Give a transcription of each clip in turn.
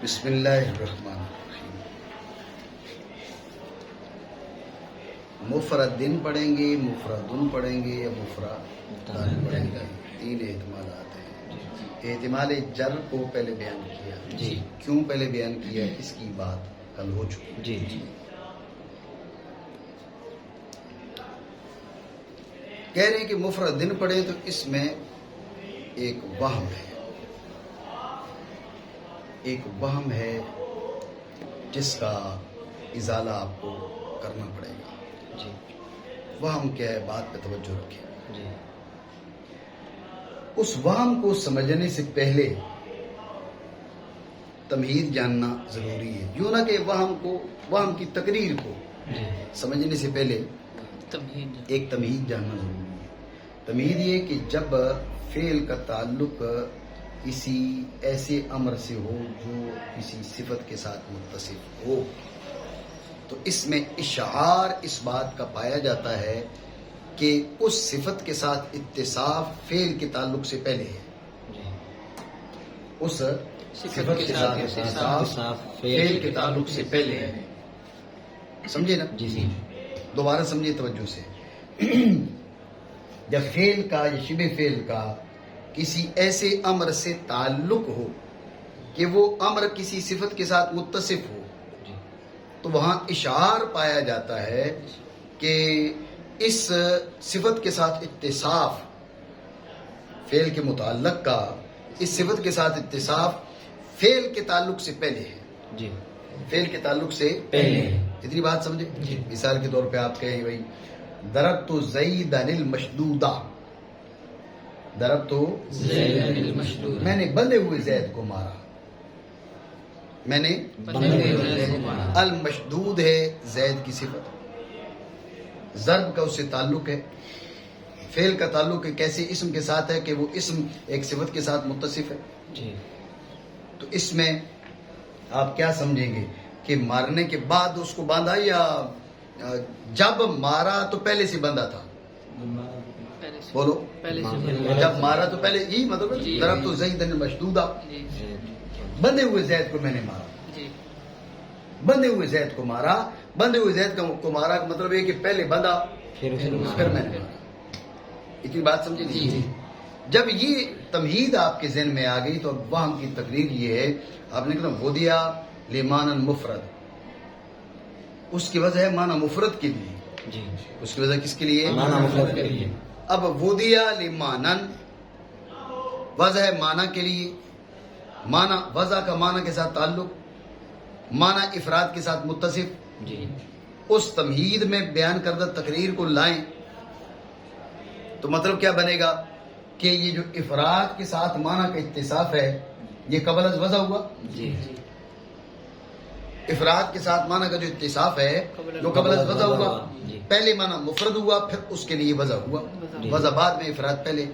بسم اللہ الرحمن الرحیم. مفردن پڑھیں گے، مفردن پڑھیں گے یا مفردن پڑھیں گے؟ تین احتمالات ہیں. احتمال جر کو پہلے بیان کیا. جی. کیوں پہلے بیان کیا؟ اس کی بات کل ہو چکی. جی. کہہ رہے ہیں کہ مفردن پڑھیں تو اس میں ایک وہم ہے، ایک وہم ہے جس کا ازالہ آپ کو کرنا پڑے گا. جی. وہم کیا ہے؟ بات پہ توجہ رکھیں. جی. اس وہم کو سمجھنے سے پہلے تمہید جاننا ضروری ہے. یوں نہ کہ وہم کی تقریر کو جی. سمجھنے سے پہلے ایک تمہید جاننا ضروری ہے. تمہید یہ کہ جب فعل کا تعلق کسی ایسے امر سے ہو جو کسی صفت کے ساتھ متصف ہو تو اس میں اشعار اس بات کا پایا جاتا ہے کہ اس صفت کے ساتھ اتصاف فعل کے تعلق سے پہلے ہے. جی. اس صفت کے ساتھ اتصاف فعل کے تعلق سے پہلے ہے. سمجھے نا؟ جی. جی. دوبارہ سمجھے توجہ سے. جب فعل کا یا شبہ فعل کا کسی ایسے امر سے تعلق ہو کہ وہ امر کسی صفت کے ساتھ متصف ہو جی. تو وہاں اشعار پایا جاتا ہے کہ اس صفت کے ساتھ اتصاف فعل کے متعلق کا اس صفت کے ساتھ اتصاف فعل کے تعلق سے پہلے ہے. جی. فعل کے تعلق سے پہلے. اتنی بات سمجھے. جی. مثال کے طور پہ آپ کہیں بھائی ضربت زیدن المشدودہ، ضربت میں نے بندھے ہوئے زید کو مارا. میں نے المشدود ہے زید کی صفت، ضرب کا اس سے تعلق ہے. فعل کا تعلق ہے کیسے اسم کے ساتھ ہے کہ وہ اسم ایک صفت کے ساتھ متصف ہے. جی. تو اس میں آپ کیا سمجھیں گے کہ مارنے کے بعد اس کو باندھا یا جب مارا تو پہلے سے بندھا تھا؟ بولو. جب مارا تو پہلے یہی مطلب ہے. ضربت زیدن المشدودہ، بندھے ہوئے زید کو میں نے مارا. بندھے ہوئے زید کو مارا. بندھے ہوئے زید کو مارا کا مطلب ہے کہ پہلے بندھا پھر میں نے مارا. اتنی بات سمجھے. جی. جب یہ تمہید آپ کے ذہن میں آ گئی تو اب وہم کی تقریر یہ ہے. آپ نے کہا ودیا لمانا مفرد، اس کی وجہ ہے معنی مفرد کے لیے. جی. اس کی وجہ کس کے لیے؟ معنی مفرد کے لیے. اب ودیا لمانن وضع ہے معنی کے لیے. معنی وضع کا معنی کے ساتھ تعلق، معنی افراد کے ساتھ متصف. جی. اس تمہید میں بیان کردہ تقریر کو لائیں تو مطلب کیا بنے گا کہ یہ جو افراد کے ساتھ معنی کا اتصاف ہے یہ قبل از وضع ہوا. جی. افراد کے ساتھ معنی کا جو اتصاف ہے جو قبل از وضع ہوا. جی. پہلے معنی مفرد ہوا پھر اس کے لیے وضع ہوا. وضع بعد میں افراد پہلے.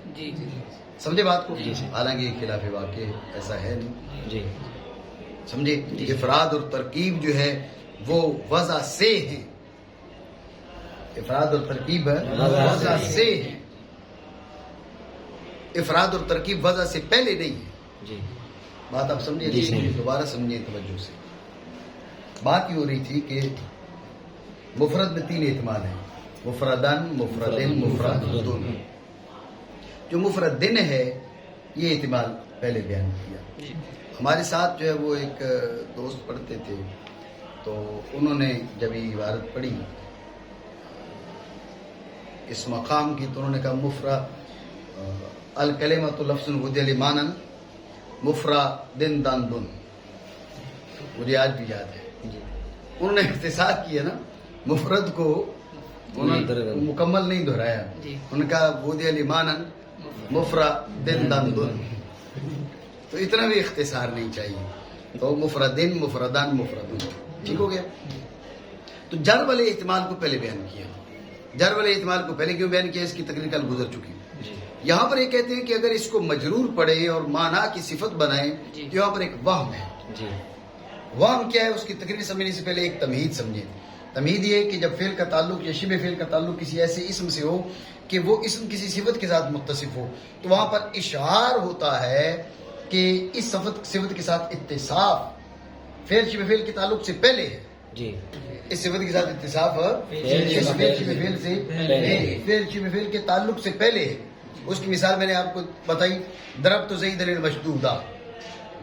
سمجھے بات کو؟ جی. حالانکہ یہ خلاف واقع ایسا ہے نہیں. جی. سمجھے. افراد اور ترکیب جو ہے وہ وضع سے ہیں. افراد اور ترکیب وضع سے ہیں. افراد اور ترکیب وضع سے پہلے نہیں ہے. جی. بات آپ سمجھے. جی. دوبارہ سمجھے توجہ سے. بات یہ ہو رہی تھی کہ مفرد میں تین احتمال ہیں. مفردن، مفردن، مفردن. جو مفردن ہے یہ احتمال پہلے بیان کیا. ہمارے ساتھ جو ہے وہ ایک دوست پڑھتے تھے تو انہوں نے جب یہ عبارت پڑھی اس مقام کی تو انہوں نے کہا مفرد الکلمۃ لفظ ودی لمانن مفردن دندن. مجھے آج بھی یاد ہے. جی. انہوں نے اختصار کیا نا مفرد کو انہوں نے مکمل نہیں دہرایا. ان کا ودی لمانن مفردن دندن. تو اتنا بھی اختصار نہیں چاہیے. تو مفردن، مفردان، مفردن. ٹھیک ہو گیا. تو جر والے احتمال کو پہلے بیان کیا. جر والے احتمال کو پہلے کیوں بیان کیا؟ اس کی تقریر کل گزر چکی. یہاں پر یہ کہتے ہیں کہ اگر اس کو مجرور پڑھیں اور معنی کی صفت بنائیں تو یہاں پر ایک وہم ہے. وہم کیا ہے؟ اس کی تقریر سمجھنے سے پہلے ایک تمہید سمجھیں. تمہید یہ کہ جب فعل کا تعلق یا شبہ فعل کا تعلق کسی ایسے اسم سے ہو کہ وہ اسم کسی صفت کے ساتھ متصف ہو تو وہاں پر اشعار ہوتا ہے کہ اس صفت کے ساتھ اتصاف فعل شبہ فعل کے تعلق سے پہلے ہے جی اس صفت کے ساتھ اتصاف فعل شبہ فعل سے فعل شبہ فعل کے تعلق سے پہلے ہے. اس کی مثال میں نے آپ کو بتائی، ضربت زیداً المشدودا،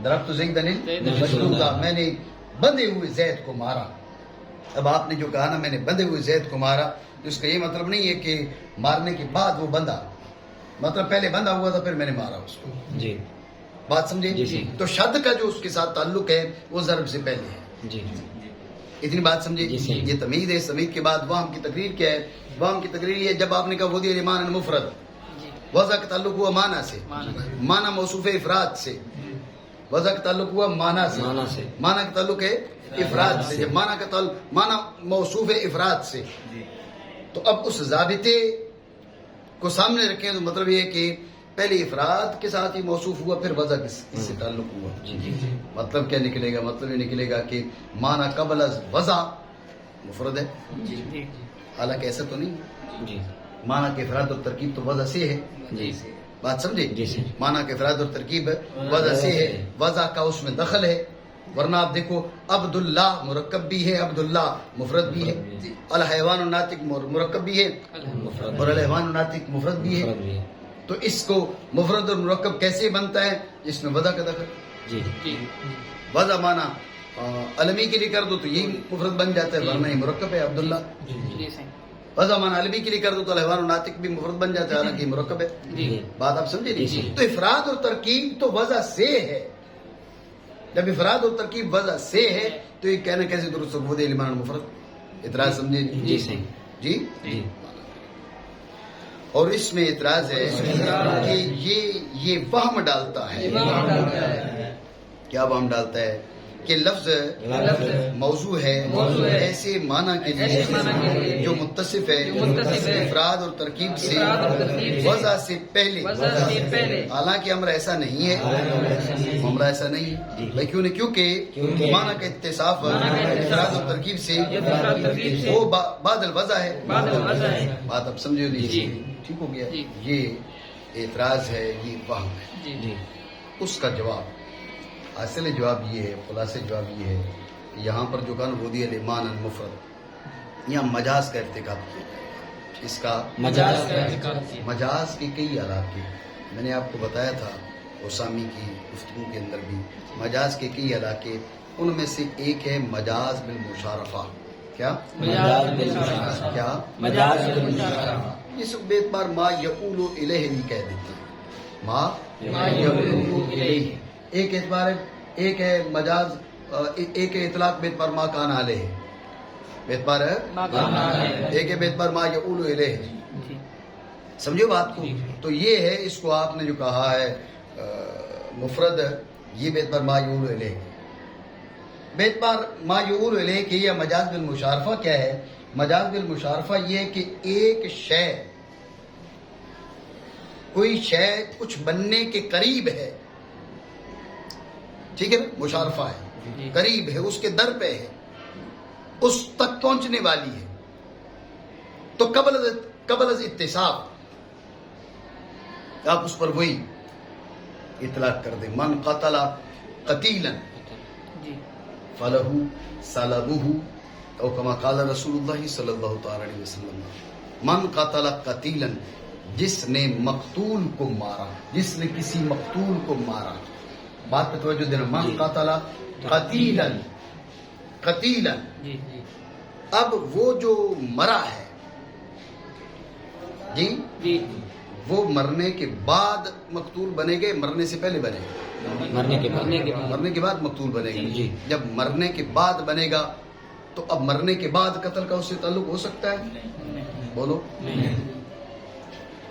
ضربت زیداً المشدودا، میں نے بندھے ہوئے زید کو مارا. اب آپ نے جو کہا نا میں نے بندھے ہوئے زید کو مارا، تو اس کا یہ مطلب نہیں ہے کہ مارنے کے بعد وہ بندھا، مطلب پہلے بندھا ہوا تھا پھر میں نے مارا اس کو. جی بات سمجھے؟ جی. تو شد کا جو اس کے ساتھ تعلق ہے وہ ضرب سے پہلے ہے. جی اتنی بات سمجھے؟ یہ تمید ہے. تمید کے بعد وہم کی تقریر کیا ہے؟ وہم کی تقریر یہ جب آپ نے کہا وضع لمعنى مفرد، وضع کا تعلق ہوا معنی سے، معنی موصوف افراد سے، وضع کا تعلق ہوا معنی سے، معنی کا تعلق ہے افراد سے. جب معنی کا تعلق معنی موصوف افراد سے، تو اب اس ضابطے کو سامنے رکھیں تو مطلب یہ ہے کہ پہلے افراد کے ساتھ ہی موصوف ہوا پھر وضع اس سے تعلق ہوا. مطلب کیا نکلے گا؟ مطلب یہ نکلے گا کہ معنی قبل از وضع مفرد ہے، حالانکہ ایسا تو نہیں. معنی کے افراد اور ترکیب تو وضع سے ہے. بات سمجھے؟ معنی کے افراد اور ترکیب وضع سے ہے، وضع کا اس میں دخل ہے. ورنہ آپ دیکھو عبداللہ مرکب بھی ہے، عبداللہ مفرد بھی ہے، الحیوان الناطق مرکب بھی ہے اور الحیوان الناطق مفرد بھی ہے. تو اس کو مفرد اور مرکب کیسے بنتا ہے؟ جس میں وضع کا دخل. وضع معنی علمی کے لیے کر دو تو یہ مفرد بن جاتا ہے، ورنہ یہ مرکب ہے عبداللہ. وضع معنی علمی کے لیے کر دو تو الحیوان الناطق بھی مفرد بن جاتا ہے، حالانکہ یہ مرکب ہے. بات آپ سمجھے نہیں؟ تو افراد اور ترکیب تو وضع سے ہے. جب افراد اور ترکیب وضع سے ہے تو یہ کہنا کیسے درست وضع لمعنى مفرد؟ اعتراض سمجھے؟ جی. اور اس میں اعتراض ہے کہ یہ وہم ڈالتا ہے. کیا وہم ڈالتا ہے؟ کہ لفظ موضوع ہے ایسے معنی کے لیے جو متصف ہے افراد اور ترکیب سے وضع سے پہلے. حالانکہ امر ایسا نہیں ہے، امر ایسا نہیں ہے بھائی. کیوں نہیں؟ کیونکہ معنی کا اتصاف افراد اور ترکیب سے وہ بعد الوضع ہے. بات اب سمجھو نہیں؟ ٹھیک ہو گیا. یہ اعتراض ہے، یہ وہم ہے. اس کا جواب اصل جواب یہ ہے، خلاصے جواب یہ ہے کہ یہاں پر جو کہا وضع لمعنى مفرد، یہاں مجاز کا ارتکاب کیا جائے گا. اس کا مجاز کے کئی علاقے میں نے آپ کو بتایا تھا اسامی کی گفتگو کے اندر بھی. مجاز کے کئی علاقے، ان میں سے ایک ہے مجاز بالمشارفہ. کیا مجاز بالمشارفہ؟ اس اعتبار ما یقول الیہ نہیں کہہ دیتے، ما یقول الیہ. ایک اعتبار ہے، ایک ہے مجاز، ایک ہے اطلاق بے اعتبار ما کان علیہ، بے اعتبار ہے ایک ہے بے اعتبار ما یقول الیہ. سمجھو بات کو؟ تو یہ ہے، اس کو آپ نے جو کہا ہے مفرد، یہ بے اعتبار ما یقول الیہ. بے اعتبار ما یقول الیہ کہ یہ مجاز بالمشارفہ کیا ہے؟ مجاز بالمشارفہ یہ ہے کہ ایک شے، کوئی شے کچھ بننے کے قریب ہے، ٹھیک ہے نا؟ مشارفہ ہے، قریب ہے، اس کے در پہ ہے، اس تک پہنچنے والی ہے. تو قبل از اتصاف آپ اس پر وہی اطلاق کر دیں. من قتل قتیلا فلہ سلبہ، او کما قال رسول اللہ صلی اللہ تعالی علیہ وسلم. من قتل قتیلا، جس نے مقتول کو مارا، جس نے کسی مقتول کو مارا. بات پہ توجہ دینا. من قتل قتیلا، قتیلا. اب وہ جو مرا ہے جی، وہ مرنے کے بعد مقتول بنے گے، مرنے سے پہلے بنے گا؟ مرنے کے بعد مقتول بنے گا. جب مرنے کے بعد بنے گا تو اب مرنے کے بعد قتل کا اس سے تعلق ہو سکتا ہے؟ بولو.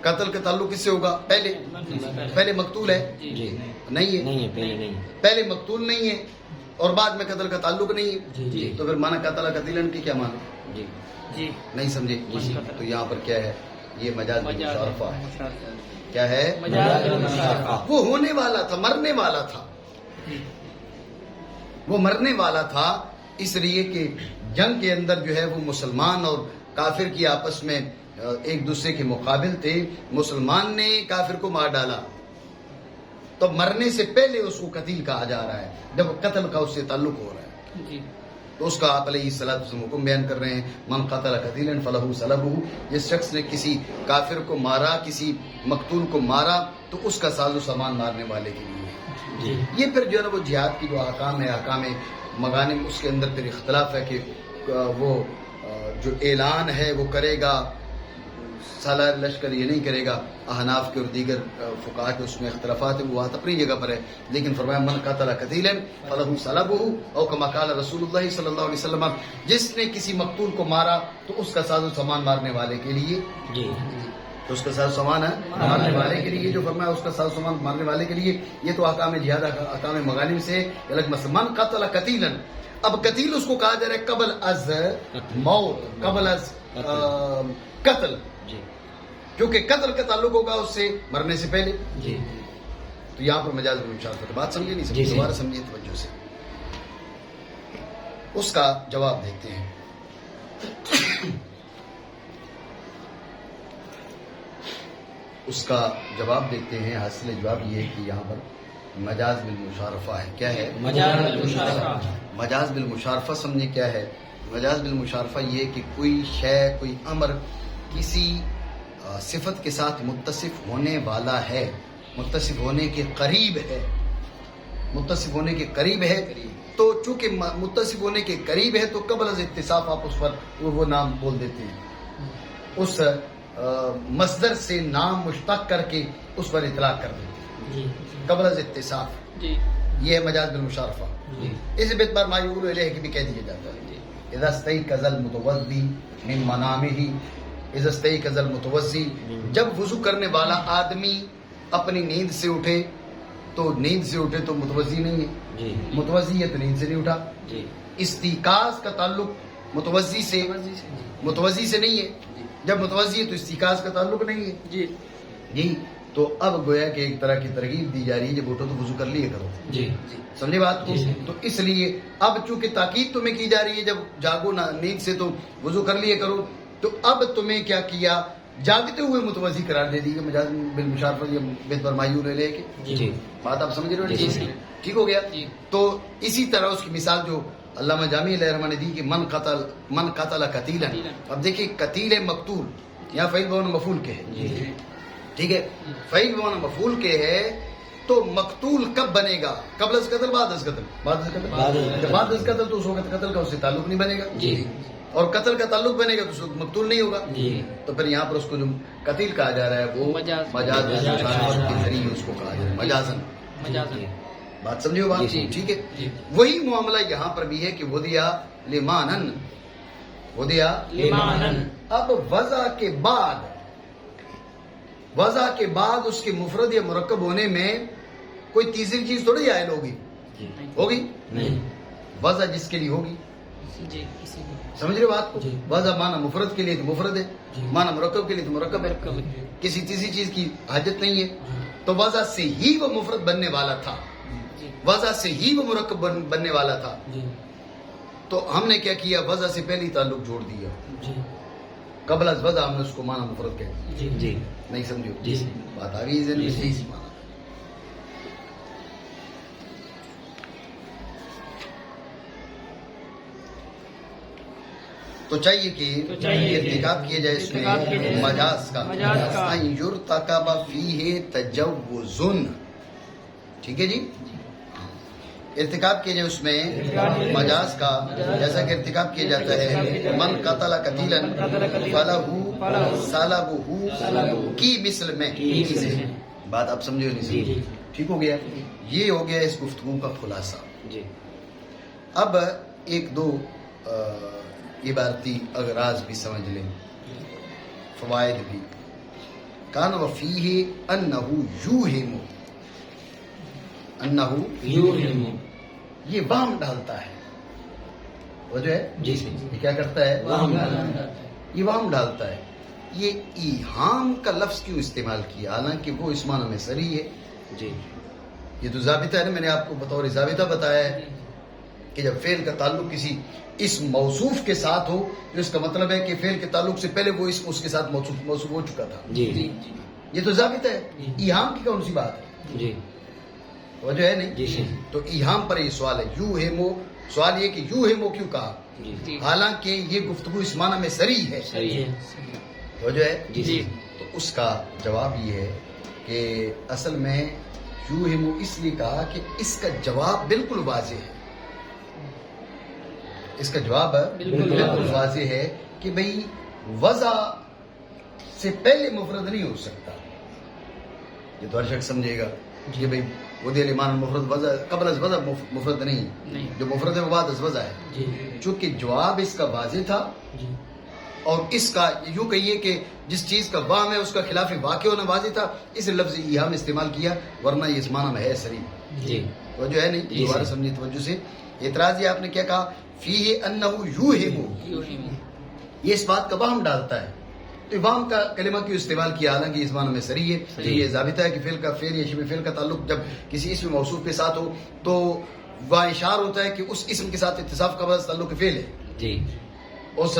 قتل کا تعلق کس سے ہوگا؟ پہلے مقتول ہے؟ نہیں ہے. پہلے مقتول نہیں ہے اور بعد میں قتل کا تعلق نہیں ہے، تو پھر مانا قتل قتیلن کی کیا مانا؟ نہیں سمجھے؟ تو یہاں پر کیا ہے؟ یہ مجاز بالمشارفہ ہے. کیا ہے؟ وہ ہونے والا تھا، مرنے والا تھا، وہ مرنے والا تھا. اس لیے کہ جنگ کے اندر جو ہے وہ مسلمان اور کافر کی آپس میں ایک دوسرے کے مقابل تھے. مسلمان نے کافر کو مار ڈالا تو مرنے سے پہلے اس کو قتیل کہا جا رہا ہے، جب قتل کا اس سے تعلق ہو رہا ہے. جی تو اس کا آپ علیہ الصلوۃ والسلام حکم بیان کر رہے ہیں، من قتل قتیلا فلہ سلبہ، جس شخص نے کسی کافر کو مارا، کسی مقتول کو مارا تو اس کا ساز و سامان مارنے والے کے لیے جی یہ پھر جو ہے نا وہ جہاد کی جو احکام ہے، احکام مغانم، اس کے اندر پھر اختلاف ہے کہ وہ جو اعلان ہے وہ کرے گا، سالار لشکر یہ نہیں کرے گا، احناف کے اور دیگر فقہاء کے اس میں اختلافات ہیں، وہ بات اپنی جگہ پر ہے، لیکن فرمایا من قتل قتیلا فلہ سلبہ او کما قال رسول اللہ صلی اللہ علیہ وسلم، جس نے کسی مقتول کو مارا تو اس کا ساز و سامان مارنے والے کے لیے، جی تو اس کا ساز و سامان ہے مارنے والے کے لیے، جو فرمایا اس کا ساز و سامان مارنے والے کے لیے، یہ تو احکام جہاد، احکام مغانم سے الگ مسئلہ۔ من قتل قتیلا، اب قتیل اس کو کہا جا رہا ہے قبل از موت، قبل از قتل، جی کیونکہ قتل کا تعلق ہوگا اس سے مرنے سے پہلے، جی تو یہاں پر مجاز بالمشارفت، بات سمجھے نہیں سمجھے؟ جی دوبارہ سمجھیے توجہ سے، اس کا جواب دیتے ہیں۔ اس کا جواب دیتے ہیں، حاصل جواب یہ ہے کہ یہاں پر مجاز بالمشارفہ ہے۔ کیا ہے؟ مجاز بالمشارفہ۔ مجاز بالمشارفہ سمجھے کیا ہے؟ مجاز بالمشارفہ یہ کہ کوئی شے، کوئی امر کسی صفت کے ساتھ متصف ہونے والا ہے، متصف ہونے کے قریب ہے، متصف ہونے کے قریب ہے، تو چونکہ متصف ہونے کے قریب ہے تو قبل از اتصاف آپ اس پر وہ نام بول دیتے ہیں، اس مصدر سے نام مشتق کر کے اس پر اطلاق کر دیتے ہیں، جی قبل از اتصاف، جی یہ ہے مجاز بالمشارفہ۔ جی اس بار ما یقول الیہ کی بھی کہہ دیا جاتا ہے، اذا استيقظ المتوضی من منامہ، اذا استيقظ المتوضی، جب وضو کرنے والا آدمی اپنی نیند سے اٹھے، تو نیند سے اٹھے تو متوضی نہیں ہے، جی متوضی ہے تو نیند سے نہیں اٹھا۔ جی استیقاظ کا تعلق متوضی سے، متوضی سے نہیں ہے، جب متوضی ہے تو استیقاظ کا تعلق نہیں ہے جی جی۔ تو اب گویا کہ ایک طرح کی ترغیب دی جا رہی ہے، جب اٹھو تو وضو کر لیے کرو، جی سمجھے بات کو؟ جی۔ تو اس لیے اب چونکہ تاکید تمہیں کی جا رہی ہے، جب جاگو نا نیند سے تو وضو کر لیے کرو، تو اب تمہیں کیا کیا، جاگتے ہوئے متوضی قرار دے دی کہ مجاز بالمشارفہ، یہ بے فرمایون لے کے جی بات آپ سمجھ رہے ہو؟ جی، جی۔ ٹھیک ہو گیا؟ جی۔ تو اسی طرح اس کی مثال جو علامہ جامی علیہ الرحمہ نے دی کہ من قتل قتیلا، اب دیکھیں قتیل مقتول یہاں فعیل بمعنی مفعول کے ہے، جی ٹھیک ہے، فعیل بمعنی مفعول کے ہے، تو مقتول کب بنے گا؟ قبل از قتل، بعد از قتل؟ بعد از قتل، جب بعد از قتل تو اس وقت قتل کا اس سے تعلق نہیں بنے گا، جی اور قتل کا تعلق بنے گا تو اس وقت مقتول نہیں ہوگا، جی تو پھر یہاں پر اس کو جو قتیل کہا جا رہا ہے وہ مجاز مجاز کے ذریعے اس کو کہا جا رہا ہے، مجازن، مجازن۔ بات سمجھو بات؟ جی، ٹھیک ہے، جی۔ وہی معاملہ یہاں پر بھی ہے کہ ودیا لمانن، ودیا لمانن، اب وضع کے بعد، وضع کے بعد اس کے مفرد یا مرکب ہونے میں کوئی تیسری چیز تھوڑی عائد ہوگی، جی ہوگی نہیں، وضع جس کے لیے ہوگی، جی کسی بھی سمجھ رہے بات کو؟ جی۔ وضع معنی مفرد کے لیے تو مفرد ہے، جی۔ معنی مرکب کے لیے تو مرکب ہے، مرکب ہے۔ کسی تیسری چیز کی حاجت نہیں ہے، تو وضع سے ہی وہ مفرد بننے والا تھا، جی وضع سے ہی وہ مرکب بننے والا تھا، جی تو ہم نے کیا کیا، وضع سے پہلی تعلق جوڑ دیا، جی قبل از وضع ہم نے اس کو معنی مفرد کہہ دیا، جی جی نہیں سمجھو؟ جی۔ بات آ گئی ذہن میں؟ جی۔ صحیح معنی۔ تو چاہیے کہ ارتکاب کیا جائے اس میں مجاز کا، ان یرتکب فیہ تجوز، ٹھیک ہے جی، ارتکاب کیا جائے اس میں مجاز کا، جیسا کہ ارتکاب کیا جاتا ہے من قتل قتیلا فلہ سلبہ کی مثل میں، بات آپ سمجھے نہیں؟ ٹھیک ہو گیا؟ یہ ہو گیا اس گفتگو کا خلاصہ۔ جی اب ایک دو عبارتی اغراض بھی سمجھ لیں، فوائد بھی۔ کان وفیہ انہ یوہم، انہ یوہم، یہ وہم ڈالتا ہے، وہ جو ہے جی یہ کیا کرتا ہے؟ یہ وہم ڈالتا ہے۔ یہ ایہام کا لفظ کیوں استعمال کیا، حالانکہ وہ اس معنی میں صریح ہے؟ جی یہ تو ضابطہ ہے نا، میں نے آپ کو بطور ضابطہ بتایا ہے کہ جب فعل کا تعلق کسی اس موصوف کے ساتھ ہو تو اس کا مطلب ہے کہ فعل کے تعلق سے پہلے وہ اسم اس کے ساتھ موصوف ہو چکا تھا، جی جی یہ تو ضابطہ ہے۔ ایہام کی کون سی بات ہے؟ جی وجہ ہے نہیں؟ جی تو ایہام پر یہ سوال ہے، یو ہے سوال یہ کہ یوں ہے وہ کیوں کہا، جی حالانکہ یہ گفتگو اس معنی میں صریح ہے، جی تو جو ہے جی تو اس کا جواب یہ ہے کہ اصل میں یوں ہے وہ اس لیے کہا کہ اس کا جواب بالکل واضح ہے، اس کا جواب بالکل واضح ہے کہ بھئی وضع سے پہلے مفرد نہیں ہو سکتا، یہ تو ہر شخص سمجھے گا کہ بھئی ودی الایمان مفرد وضع قبل از وضع مفرد نہیں، جو مفرد ہے وہ بعد از وضع ہے، جی چونکہ جواب اس کا واضح تھا جی اور اس کا یوں کہیے کہ جس چیز کا وام ہے اس کا خلاف واقع ہونا واضح تھا، اس لفظ ایہام استعمال کیا، ورنہ یہ اس معنی میں ہے صریح، جی توجہ ہے نہیں، دوبارہ سمجھیے توجہ سے۔ اعتراض یہ آپ نے کیا کہا، فیہ انہ یوہم، یہ اس بات کا وہم ڈالتا ہے، تو وہم کا کلمہ کیوں استعمال کیا، حالانکہ اس معنی میں صریح ہے، یہ ضابطہ ہے کہ فعل کا فعل یا شبہ فعل کا تعلق جب کسی اسم موصوف کے ساتھ ہو تو وہ اشار ہوتا ہے کہ اس اسم کے ساتھ اتصاف قبل از تعلق فعل ہے، جی اس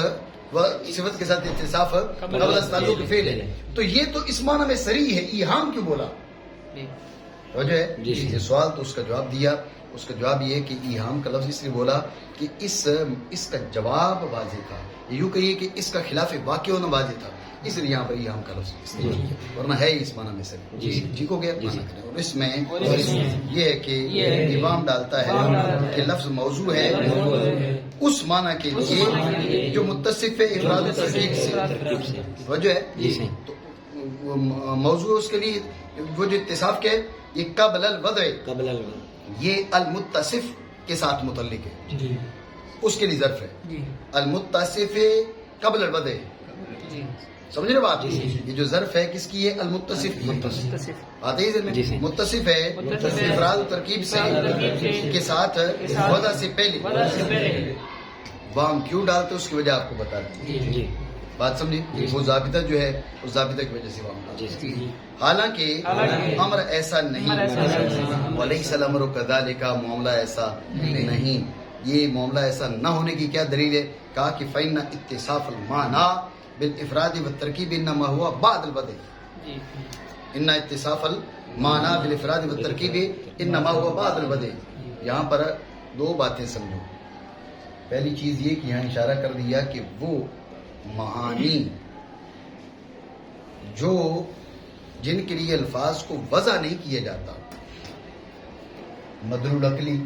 صفت کے ساتھ اتصاف قبل از تعلق فعل ہے، تو یہ تو اس معنی میں صریح ہے، ایہام کیوں بولا، توجہ ہے، یہ سوال تو اس کا جواب دیا، اس کا جواب یہ ہے کہ ایہام کا لفظ اس لیے بولا کہ اس کا جواب واضح تھا، یوں کہیے کہ اس کا خلاف واقع ہونا واضح تھا، اس لیے یہاں پر ایہام کا لفظ استعمال کیا، ورنہ ہے اس معنی میں صحیح، ٹھیک ہو گیا، اور اس میں یہ ہے کہ ایہام ڈالتا ہے کہ لفظ موضوع ہے اس معنی کے لیے جو متصف ہے افراد و ترکیب سے، وجہ ہے تو موضوع اس کے لیے وہ جو اتصاف کے یہ قبل الوضع، یہ المتصف کے ساتھ متعلق ہے، جی اس کے لیے ظرف ہے، جی المتصف قبل الوضع، جی سمجھ رہے بات، یہ جو ظرف ہے کس کی ہے، المتصف کی، آتے ہی ذہن میں متصف ہے افراد و ترکیب سے کے ساتھ وضع سے پہلے، وام کیوں ڈالتے اس کی وجہ آپ کو بتا دیں، بات سمجھے، وہ ضابطہ جو ہے اس ضابطہ کی وجہ سے وام ڈالتے، حالانکہ امر ایسا نہیں، ولیس الامر کذالک، معاملہ ایسا نہیں، یہ معاملہ ایسا نہ ہونے کی کیا دلیل ہے، کہا کہ فإن اتصاف المعنی بالافراد والترکیب انما ہوا بعد الوضع، ان اتصاف المعنی بالافراد والترکیب انما ہوا بعد الوضع، یہاں پر دو باتیں سمجھو، پہلی چیز یہ کہ یہاں اشارہ کر دیا کہ وہ معانی جو جن کے لیے الفاظ کو وضع نہیں کیا جاتا، مدلول عقلی،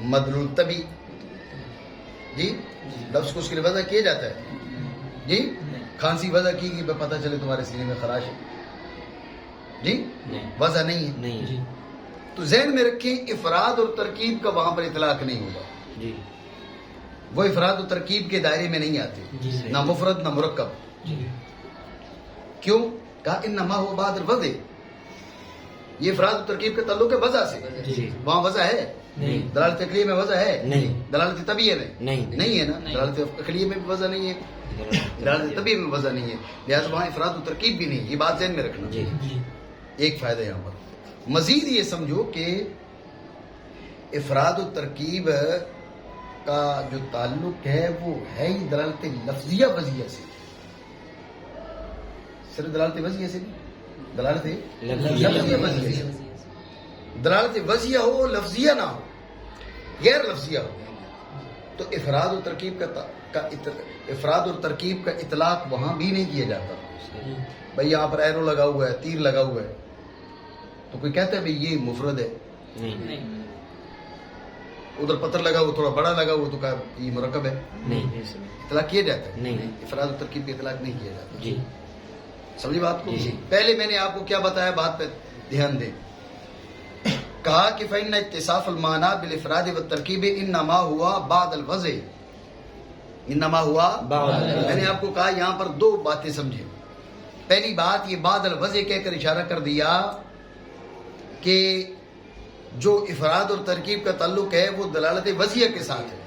مدلول طبی، جی لفظ کو اس کے لیے وضع کیا جاتا ہے، جی کھانسی وضع کی کہ پتہ چلے تمہارے سینے میں خراش ہے، جی وضع نہیں ہے، تو ذہن میں رکھیں افراد اور ترکیب کا وہاں پر اطلاق نہیں ہوگا، وہ افراد و ترکیب کے دائرے میں نہیں آتے، نہ مفرد نہ مرکب، کیوں، کہا انما ہوا بعد الوضع، یہ افراد و ترکیب کا تعلق ہے وضع سے، وہاں وضع ہے، دلالت عقلیہ میں وضع ہے، دلالت طبیعہ میں نہیں ہے نا، دلالت عقلیہ میں بھی وضع نہیں ہے، دلالت طبیعہ میں وضع نہیں ہے، لہٰذا وہاں افراد و ترکیب بھی نہیں، یہ بات ذہن میں رکھنا، ایک فائدہ یہاں پر، مزید یہ سمجھو کہ افراد و ترکیب کا جو تعلق ہے وہ ہے ہی دلالت لفظیہ وضعیہ سے، صرف دلالت وضعیہ سے نہیں، دلالت لفظیہ وضعیہ سے، دلالت وضعیہ ہو لفظیہ نہ ہو، غیر لفظیہ ہو، تو افراد و ترکیب افراد اور ترکیب کا اطلاق وہاں بھی نہیں کیا جاتا، بھائی یہاں پر ایرو لگا ہوا ہے، تیر لگا ہوا ہے، تو کوئی کہتا ہے بھائی یہ مفرد ہے، ادھر پتھر لگا ہوا تھوڑا بڑا لگا ہوا تو کہا یہ مرکب ہے، اطلاق کیا جاتا ہے، افراد و ترکیب کا اطلاق نہیں کیا جاتا، سمجھی بات کو، پہلے میں نے آپ کو کیا بتایا، بات پہ دھیان دیں، کہا کہ فإن اتصاف المعنی بالافراد والترکیب انما ہوا بعد الوضع، انما ہوا، میں نے آپ کو کہا یہاں پر دو باتیں سمجھیں، پہلی بات یہ بعد الوضع کہہ کر اشارہ کر دیا کہ جو افراد اور ترکیب کا تعلق ہے وہ دلالت وضعیہ کے ساتھ ہے،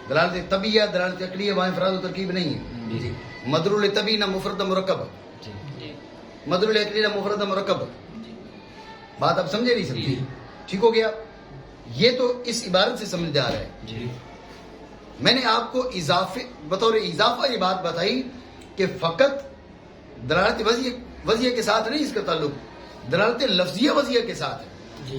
دلالت طبیعہ دلالت عقلیہ وہاں افراد و ترکیب نہیں ہے، مدلول طبی نہ مفرد نہ مرکب، مدلول عقلی نہ مفرد نہ مرکب، بات آپ سمجھے نہیں سمجھے، ٹھیک ہو گیا، یہ تو اس عبارت سے سمجھ جا رہا ہے، میں نے آپ کو بطور اضافہ یہ بات بتائی کہ فقط دلالت وضعیہ کے ساتھ نہیں اس کا تعلق، دلالت لفظیہ وضعیہ کے ساتھ ہے،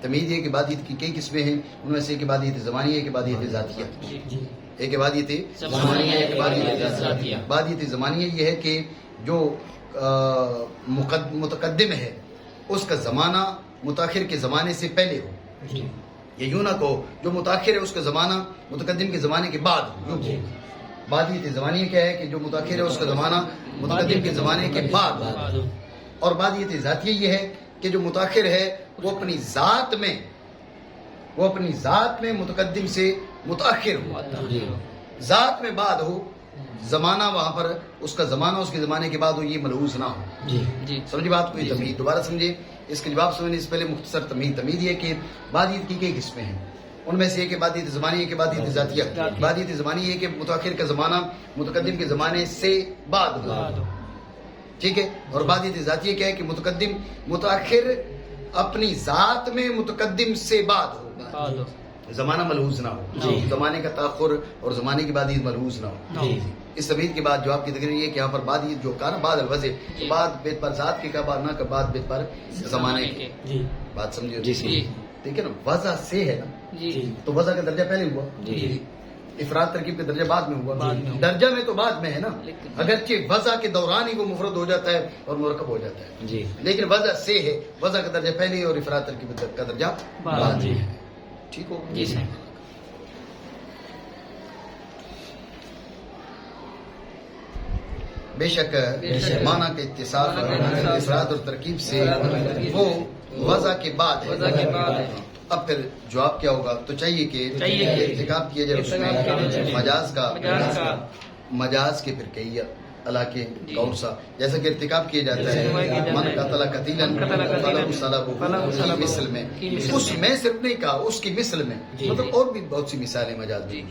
تمیز یہ کہ عبادیت کی کئی قسمیں ہیں، ان میں سے ایک عبادیت زمانی ہے، ایک عبادیت ذاتیہ. جی ایک عبادیت زمانی ہے، ایک عبادیت ذاتیہ. عبادیت زمانی یہ ہے کہ جو متقدم ہے اس کا زمانہ متاخر کے زمانے سے پہلے ہو. جی یہ یوں نہ کہو جو متاخر ہے اس کا زمانہ متقدم کے زمانے کے بعد ہو. جی عبادیت زمانی کیا ہے کہ جو متاخر ہے اس کا زمانہ متقدم کے زمانے کے بعد ہو. اور عبادیت ذاتیہ یہ ہے کہ جو متاخر ہے وہ اپنی ذات میں متقدم سے متاخر ہو، جی ذات میں بعد ہو، زمانہ وہاں پر اس کا زمانہ اس کے زمانے کے بعد ہو، یہ ملحوظ نہ ہو. جی جی سمجھے بات کو؟ یہ تمہید دوبارہ سمجھے. اس کا جواب سمجھنے سے پہلے مختصر تمہید یہ کہ عبادیت کی کئی قسمیں ہیں، ان میں سے ایک عبادیت زمانی، ایک عبادیت ذاتیہ. عبادیت زمانی یہ کہ متاخر کا زمانہ متقدم کے زمانے سے بعد ہو، ٹھیک ہے. اور عبادیت ذاتیہ کیا ہے کہ متاخر اپنی ذات میں متقدم سے بعد ہو، زمانہ ملحوظ نہ ہو. جی. زمانے کا تاخر اور زمانے کی بعدیت ملحوظ نہ ہو. جی اس تمہید کے بعد جواب کی تقریر یہ کہ یہاں پر بعدیت جو کہا نا بعد الوضع، جی. بعد بیت پر ذات کے کا بعد نہ کا بعد بیت پر زمانے کے. جی بات سمجھے؟ جی جی ٹھیک ہے نا. وضع سے ہے نا، جی تو وضع کا درجہ پہلے ہوا، جی افراد ترکیب کا درجہ بعد میں ہوا. بعد میں ہوا. درجہ میں تو بعد میں ہے نا، لیکن- اگرچہ وضع کے دوران ہی وہ مفرد ہو جاتا ہے اور مرکب ہو جاتا ہے، جی لیکن وضع سے ہے. وضع کا درجہ پہلے اور افراد ترکیب کا درجہ بعد جی میں ہے. ٹھیک ہو؟ جی سر. بے شک شک معنی کا اتصاف معنی کا اتصاف افراد اور ترکیب سے ترکیب وہ وضع کے بعد ہے. وضع کے بعد ہے. اب پھر جواب کیا ہوگا؟ تو چاہیے کہ ارتکاب کیا جائے اس ارتکاب کیا میں جائے. مجاز کے پھر کئی علاقے جی. کون سا، جیسا کہ ارتکاب کیا جاتا ہے جیسے کہ من قتل قتیلا فلہ صلبہ فلہ کی مثل میں، کی مثل اس میں صرف نہیں کہا، اس کی مثل میں، جی. مطلب اور بھی بہت سی مثالیں مجاز میں.